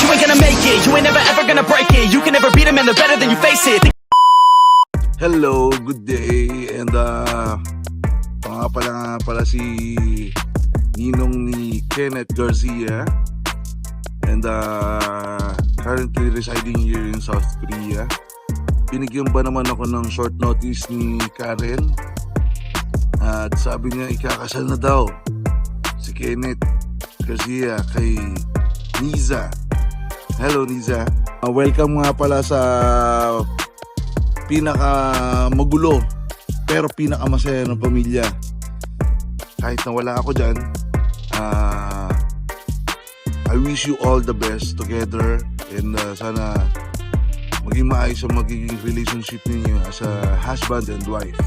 ain't gonna make it, you ain't never ever gonna break it. You can never beat them and they're better than you, face it. Hello, good day. And nga pala si ninong ni Kenneth Garcia. And currently residing here in South Korea. Binigyan ba naman ako ng short notice ni Karen. At sabi niya ikakasal na daw si Kenneth Garcia kay Niza. Hello Niza. Welcome nga pala sa pinaka magulo pero pinaka masaya ng pamilya. Kahit na wala ako dyan, I wish you all the best together. And sana maging maayos ang magiging relationship ninyo as a husband and wife.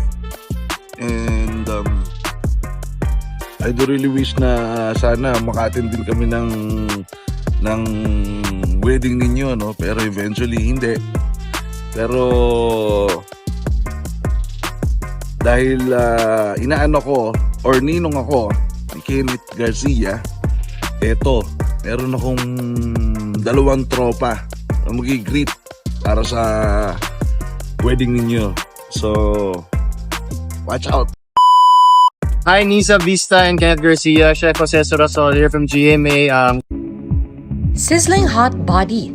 And I do really wish na sana maka-attend din kami ng wedding ninyo, no? Pero eventually hindi. Pero dahil inaano ko or ninong ako ni Kenneth Garcia, eto, meron akong 2 tropa na mag-greet para sa wedding ninyo. So, watch out! Hi, Nisa Vista and Kenneth Garcia. Chef Jose Sorasol here from GMA. Sizzling hot body.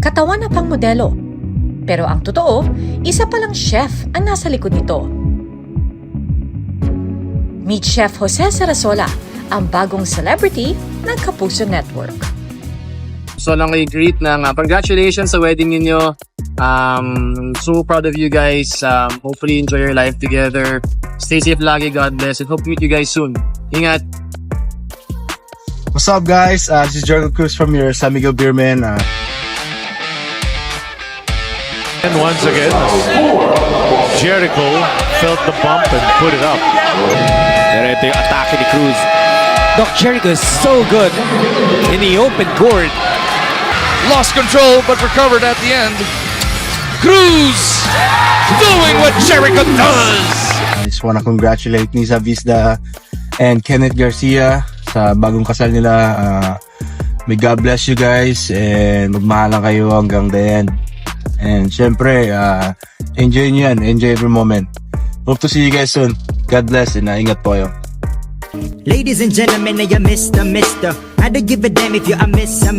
Katawan na pang modelo. Pero ang totoo, isa palang chef ang nasa likod nito. Meet Chef Jose Sarasola, ang bagong celebrity ng Kapuso Network. So lang i-greet ng congratulations sa wedding ninyo. So proud of you guys. Hopefully enjoy your life together. Stay safe lagi, God bless, and hope to meet you guys soon. Ingat! What's up guys? This is Jericho Cruz from your San Miguel Beerman. And once again, Jericho felt the bump and put it up. Pero ito yung atake ni Cruz. Doc Jericho is so good in the open court. Lost control but recovered at the end. Cruz doing what Jericho does. I just wanna congratulate Nisa Vista and Kenneth Garcia sa bagong kasal nila. May God bless you guys and magmahalan kayo hanggang the end. And syempre, enjoy nyo yan. Enjoy every moment. Hope to see you guys soon. God bless and ingat po kayo. Ladies and gentlemen, I am Mr. I don't give a damn if you're a mister.